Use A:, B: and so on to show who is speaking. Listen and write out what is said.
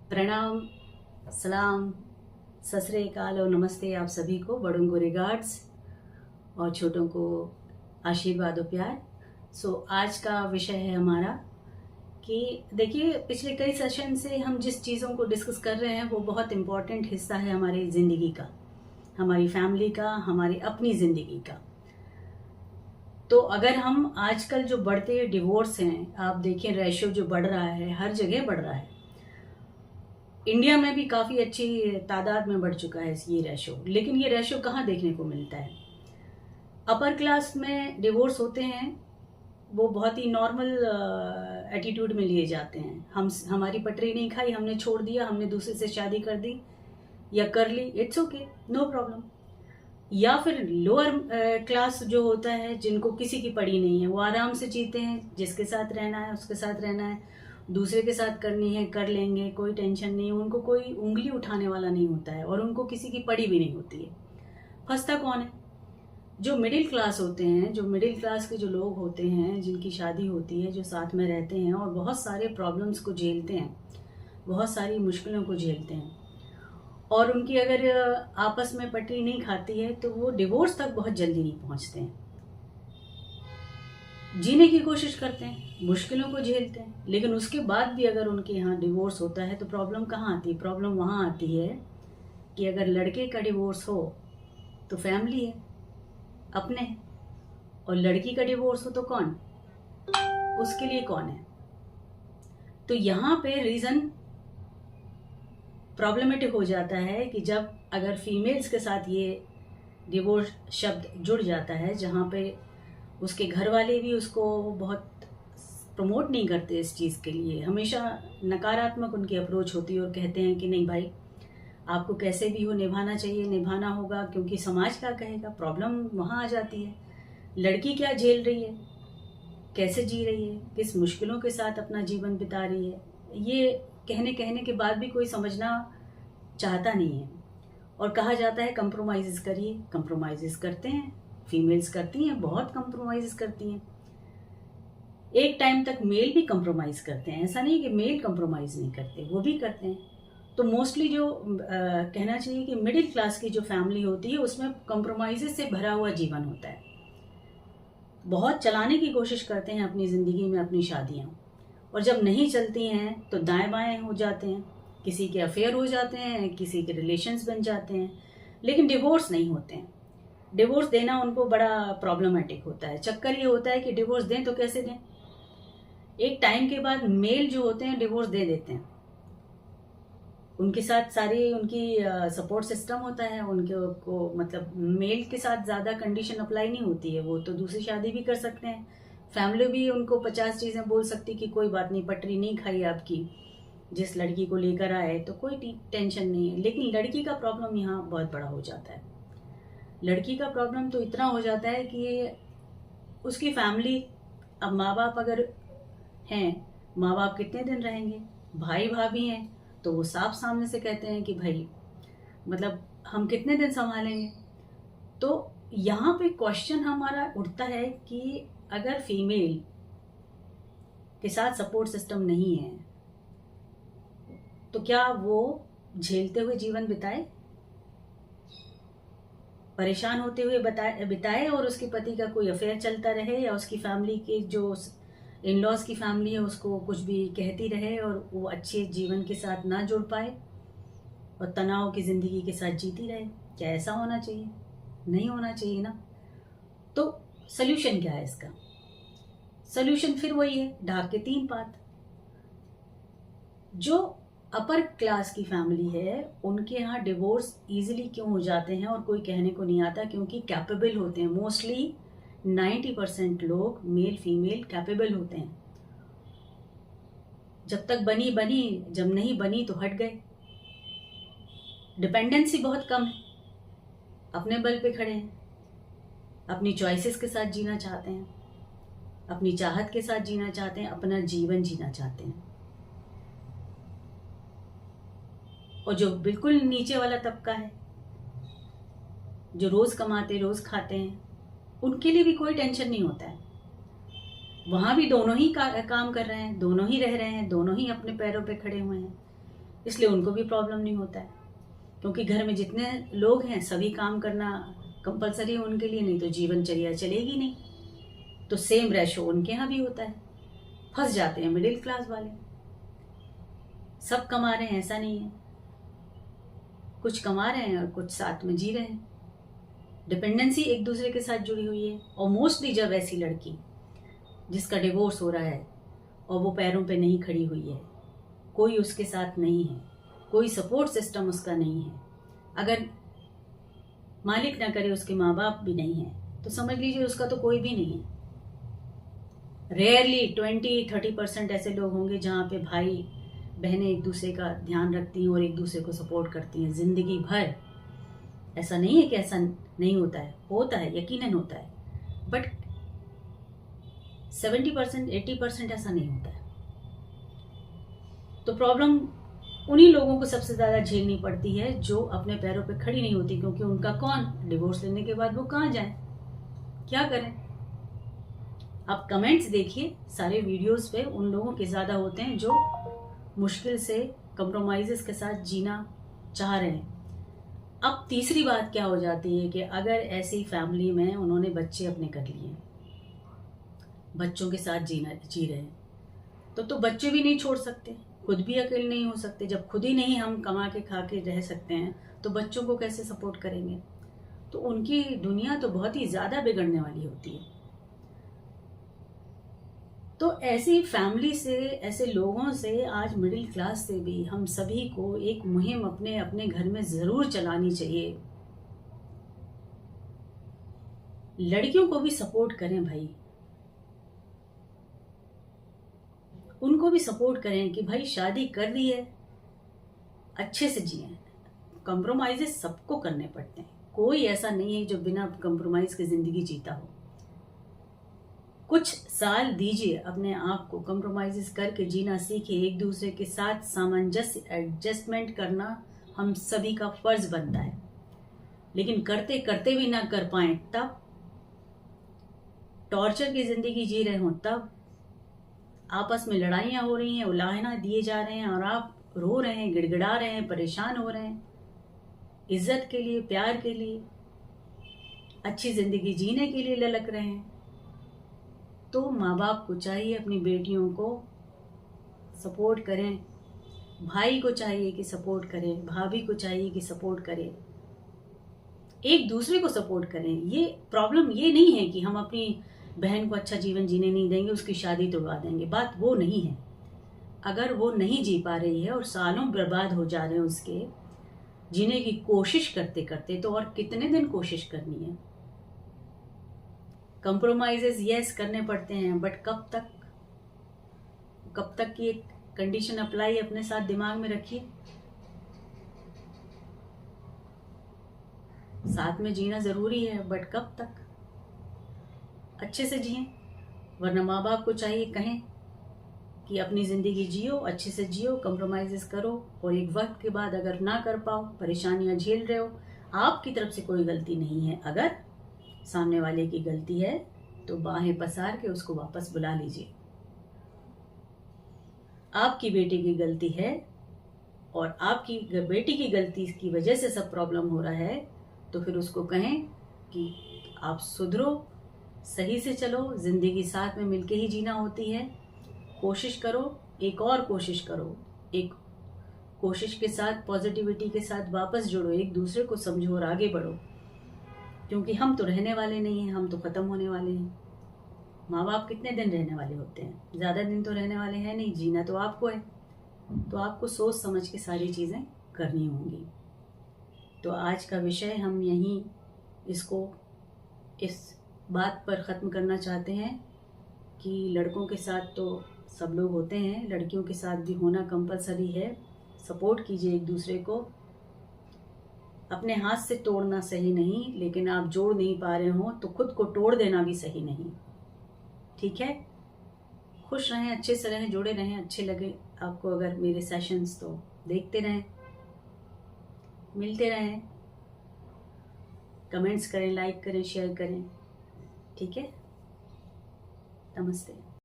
A: प्रणाम, सलाम, सत श्री अकाल और नमस्ते आप सभी को। बड़ों को रिगार्ड्स और छोटों को आशीर्वाद और प्यार। आज का विषय है हमारा कि देखिए, पिछले कई सेशन से हम जिस चीज़ों को डिस्कस कर रहे हैं वो बहुत इम्पोर्टेंट हिस्सा है हमारी ज़िंदगी का, हमारी फैमिली का, हमारी अपनी ज़िंदगी का। तो अगर हम आजकल जो बढ़ते डिवोर्स हैं, आप देखें रेशियो जो बढ़ रहा है, हर जगह बढ़ रहा है। इंडिया में भी काफ़ी अच्छी तादाद में बढ़ चुका है ये रेशो। लेकिन ये रेशो कहाँ देखने को मिलता है? अपर क्लास में डिवोर्स होते हैं, वो बहुत ही नॉर्मल एटीट्यूड में लिए जाते हैं। हमारी पटरी नहीं खाई, हमने छोड़ दिया, हमने दूसरे से शादी कर दी या कर ली, इट्स ओके, नो प्रॉब्लम। या फिर लोअर क्लास जो होता है, जिनको किसी की पड़ी नहीं है, वो आराम से जीते हैं, जिसके साथ रहना है उसके साथ रहना है, दूसरे के साथ करनी है कर लेंगे, कोई टेंशन नहीं, उनको कोई उंगली उठाने वाला नहीं होता है और उनको किसी की पड़ी भी नहीं होती है। फंसता कौन है? जो मिडिल क्लास होते हैं, जो मिडिल क्लास के जो लोग होते हैं, जिनकी शादी होती है, जो साथ में रहते हैं और बहुत सारे प्रॉब्लम्स को झेलते हैं, बहुत सारी मुश्किलों को झेलते हैं, और उनकी अगर आपस में पटरी नहीं खाती है तो वो डिवोर्स तक बहुत जल्दी नहीं पहुंचते हैं। जीने की कोशिश करते हैं, मुश्किलों को झेलते हैं, लेकिन उसके बाद भी अगर उनके यहाँ डिवोर्स होता है तो प्रॉब्लम कहाँ आती है? प्रॉब्लम वहाँ आती है कि अगर लड़के का डिवोर्स हो तो फैमिली है, अपने हैं, और लड़की का डिवोर्स हो तो कौन? उसके लिए कौन है? तो यहाँ पे रीज़न प्रॉब्लमेटिक हो जाता है कि जब अगर फीमेल्स के साथ ये डिवोर्स शब्द जुड़ जाता है, जहाँ पे उसके घर वाले भी उसको बहुत प्रमोट नहीं करते इस चीज़ के लिए, हमेशा नकारात्मक उनकी अप्रोच होती है और कहते हैं कि नहीं भाई, आपको कैसे भी हो निभाना चाहिए, निभाना होगा, क्योंकि समाज क्या कहेगा। प्रॉब्लम वहाँ आ जाती है, लड़की क्या झेल रही है, कैसे जी रही है, किस मुश्किलों के साथ अपना जीवन बिता रही है, ये कहने के बाद भी कोई समझना चाहता नहीं है। और कहा जाता है कंप्रोमाइज़ करिए, कंप्रोमाइज़ करते हैं, फीमेल्स करती हैं, बहुत कंप्रोमाइज़ करती हैं। एक टाइम तक मेल भी कंप्रोमाइज़ करते हैं, ऐसा नहीं कि मेल कंप्रोमाइज़ नहीं करते, वो भी करते हैं। तो मोस्टली जो कहना चाहिए कि मिडिल क्लास की जो फैमिली होती है उसमें कंप्रोमाइज़ से भरा हुआ जीवन होता है। बहुत चलाने की कोशिश करते हैं अपनी ज़िंदगी में अपनी शादियाँ, और जब नहीं चलती हैं तो दाएं बाएं हो जाते हैं, किसी के अफेयर हो जाते हैं, किसी के रिलेशंस बन जाते हैं, लेकिन डिवोर्स नहीं होते हैं। डिवोर्स देना उनको बड़ा प्रॉब्लमेटिक होता है। चक्कर ये होता है कि डिवोर्स दें तो कैसे दें? एक टाइम के बाद मेल जो होते हैं डिवोर्स दे देते हैं, उनके साथ सारी उनकी सपोर्ट सिस्टम होता है, उनके को मतलब मेल के साथ ज़्यादा कंडीशन अप्लाई नहीं होती है, वो तो दूसरी शादी भी कर सकते हैं। फैमिली भी उनको 50 चीज़ें बोल सकती कि कोई बात नहीं, पटरी नहीं खाई आपकी, जिस लड़की को लेकर आए तो कोई टेंशन नहीं है। लेकिन लड़की का प्रॉब्लम यहाँ बहुत बड़ा हो जाता है। लड़की का प्रॉब्लम तो इतना हो जाता है कि उसकी फैमिली, अब माँ बाप अगर हैं, माँ बाप कितने दिन रहेंगे? भाई भाभी हैं तो वो साफ सामने से कहते हैं कि भाई मतलब हम कितने दिन संभालेंगे। तो यहाँ पे क्वेश्चन हमारा उठता है कि अगर फीमेल के साथ सपोर्ट सिस्टम नहीं है तो क्या वो झेलते हुए जीवन बिताए, परेशान होते हुए बिताए, और उसके पति का कोई अफेयर चलता रहे, या उसकी फैमिली के जो इन लॉज की फैमिली है उसको कुछ भी कहती रहे और वो अच्छे जीवन के साथ ना जुड़ पाए और तनाव की ज़िंदगी के साथ जीती रहे? क्या ऐसा होना चाहिए? नहीं होना चाहिए ना। तो सल्यूशन क्या है इसका? सल्यूशन फिर वही है, ढाक के तीन पात। जो अपर क्लास की फैमिली है उनके यहाँ डिवोर्स इजीली क्यों हो जाते हैं और कोई कहने को नहीं आता? क्योंकि कैपेबल होते हैं। मोस्टली 90% लोग मेल फीमेल कैपेबल होते हैं। जब तक बनी बनी, जब नहीं बनी तो हट गए। डिपेंडेंसी बहुत कम है, अपने बल पे खड़े हैं, अपनी चॉइसेस के साथ जीना चाहते हैं, अपनी चाहत के साथ जीना चाहते हैं, अपना जीवन जीना चाहते हैं। और जो बिल्कुल नीचे वाला तबका है, जो रोज कमाते रोज खाते हैं, उनके लिए भी कोई टेंशन नहीं होता है। वहाँ भी दोनों ही काम कर रहे हैं, दोनों ही रह रहे हैं, दोनों ही अपने पैरों पे खड़े हुए हैं। इसलिए उनको भी प्रॉब्लम नहीं होता है, क्योंकि घर में जितने लोग हैं सभी काम करना कंपलसरी है उनके लिए, नहीं तो जीवनचर्या चलेगी नहीं। तो सेम रेशो उनके यहाँ भी होता है। फंस जाते हैं मिडिल क्लास वाले। सब कमा रहे हैं ऐसा नहीं है, कुछ कमा रहे हैं और कुछ साथ में जी रहे हैं। डिपेंडेंसी एक दूसरे के साथ जुड़ी हुई है। और मोस्टली जब ऐसी लड़की जिसका डिवोर्स हो रहा है और वो पैरों पे नहीं खड़ी हुई है, कोई उसके साथ नहीं है, कोई सपोर्ट सिस्टम उसका नहीं है, अगर मालिक ना करे उसके माँ बाप भी नहीं है, तो समझ लीजिए उसका तो कोई भी नहीं है। रेयरली 20-30% ऐसे लोग होंगे जहाँ पे भाई बहनें एक दूसरे का ध्यान रखती हैं और एक दूसरे को सपोर्ट करती हैं जिंदगी भर। ऐसा नहीं है कि ऐसा नहीं होता है, होता है, यकीनन होता है, बट 70% 80% ऐसा नहीं होता है। तो प्रॉब्लम उन्हीं लोगों को सबसे ज़्यादा झेलनी पड़ती है जो अपने पैरों पे खड़ी नहीं होती, क्योंकि उनका कौन, डिवोर्स लेने के बाद वो कहाँ जाए, क्या करें। आप कमेंट्स देखिए, सारे वीडियोस पे उन लोगों के ज़्यादा होते हैं जो मुश्किल से कंप्रोमाइज़ेस के साथ जीना चाह रहे हैं। अब तीसरी बात क्या हो जाती है कि अगर ऐसी फैमिली में उन्होंने बच्चे अपने कर लिए, बच्चों के साथ जी रहे हैं, तो बच्चे भी नहीं छोड़ सकते, खुद भी अकेले नहीं हो सकते। जब खुद ही नहीं हम कमा के खा के रह सकते हैं तो बच्चों को कैसे सपोर्ट करेंगे। तो उनकी दुनिया तो बहुत ही ज़्यादा बिगड़ने वाली होती है। तो ऐसी फैमिली से, ऐसे लोगों से, आज मिडिल क्लास से भी हम सभी को एक मुहिम अपने अपने घर में ज़रूर चलानी चाहिए। लड़कियों को भी सपोर्ट करें भाई, उनको भी सपोर्ट करें कि भाई शादी कर ली है, अच्छे से जिए। कंप्रोमाइज़ेस सबको करने पड़ते हैं, कोई ऐसा नहीं है जो बिना कंप्रोमाइज़ के ज़िंदगी जीता हो। कुछ साल दीजिए अपने आप को, कंप्रोमाइज़ेस करके जीना सीखिए, एक दूसरे के साथ सामंजस्य, एडजस्टमेंट करना हम सभी का फर्ज बनता है। लेकिन करते करते भी ना कर पाए तब, टॉर्चर की ज़िंदगी जी रहे हों तब, आपस में लड़ाइयाँ हो रही हैं, उलाहना दिए जा रहे हैं और आप रो रहे हैं, गिड़गिड़ा रहे हैं, परेशान हो रहे हैं, इज्जत के लिए, प्यार के लिए, अच्छी ज़िंदगी जीने के लिए ललक रहे हैं, तो माँ बाप को चाहिए अपनी बेटियों को सपोर्ट करें, भाई को चाहिए कि सपोर्ट करें, भाभी को चाहिए कि सपोर्ट करें, एक दूसरे को सपोर्ट करें। ये प्रॉब्लम ये नहीं है कि हम अपनी बहन को अच्छा जीवन जीने नहीं देंगे, उसकी शादी तोड़वा देंगे, बात वो नहीं है। अगर वो नहीं जी पा रही है और सालों बर्बाद हो जा रहे हैं उसके जीने की कोशिश करते करते, तो और कितने दिन कोशिश करनी है। कंप्रोमाइजेस यस करने पड़ते हैं, बट कब तक, कब तक की एक कंडीशन अप्लाई अपने साथ दिमाग में रखिए। साथ में जीना जरूरी है, बट कब तक, अच्छे से जिए। वरना माँ बाप को चाहिए कहें कि अपनी ज़िंदगी जियो, अच्छे से जियो, कंप्रोमाइज़ेस करो, और एक वक्त के बाद अगर ना कर पाओ, परेशानियां झेल रहे हो, आपकी तरफ से कोई गलती नहीं है, अगर सामने वाले की गलती है तो बाहें पसार के उसको वापस बुला लीजिए। आपकी बेटी की गलती है और आपकी बेटी की गलती की वजह से सब प्रॉब्लम हो रहा है, तो फिर उसको कहें कि आप सुधरो, सही से चलो, जिंदगी साथ में मिलके ही जीना होती है। कोशिश करो, एक और कोशिश करो, एक कोशिश के साथ, पॉजिटिविटी के साथ वापस जुड़ो, एक दूसरे को समझो और आगे बढ़ो, क्योंकि हम तो रहने वाले नहीं हैं, हम तो ख़त्म होने वाले हैं। माँ बाप कितने दिन रहने वाले होते हैं, ज़्यादा दिन तो रहने वाले हैं नहीं, जीना तो आपको है। तो आपको सोच समझ के सारी चीज़ें करनी होंगी। तो आज का विषय हम यहीं इसको इस बात पर ख़त्म करना चाहते हैं कि लड़कों के साथ तो सब लोग होते हैं, लड़कियों के साथ भी होना कंपलसरी है। सपोर्ट कीजिए एक दूसरे को। अपने हाथ से तोड़ना सही नहीं, लेकिन आप जोड़ नहीं पा रहे हो तो खुद को तोड़ देना भी सही नहीं, ठीक है। खुश रहें, अच्छे से रहें, जुड़े रहें। अच्छे लगे आपको अगर मेरे सेशंस तो देखते रहें, मिलते रहें, कमेंट्स करें, लाइक करें, शेयर करें, ठीक है। नमस्ते।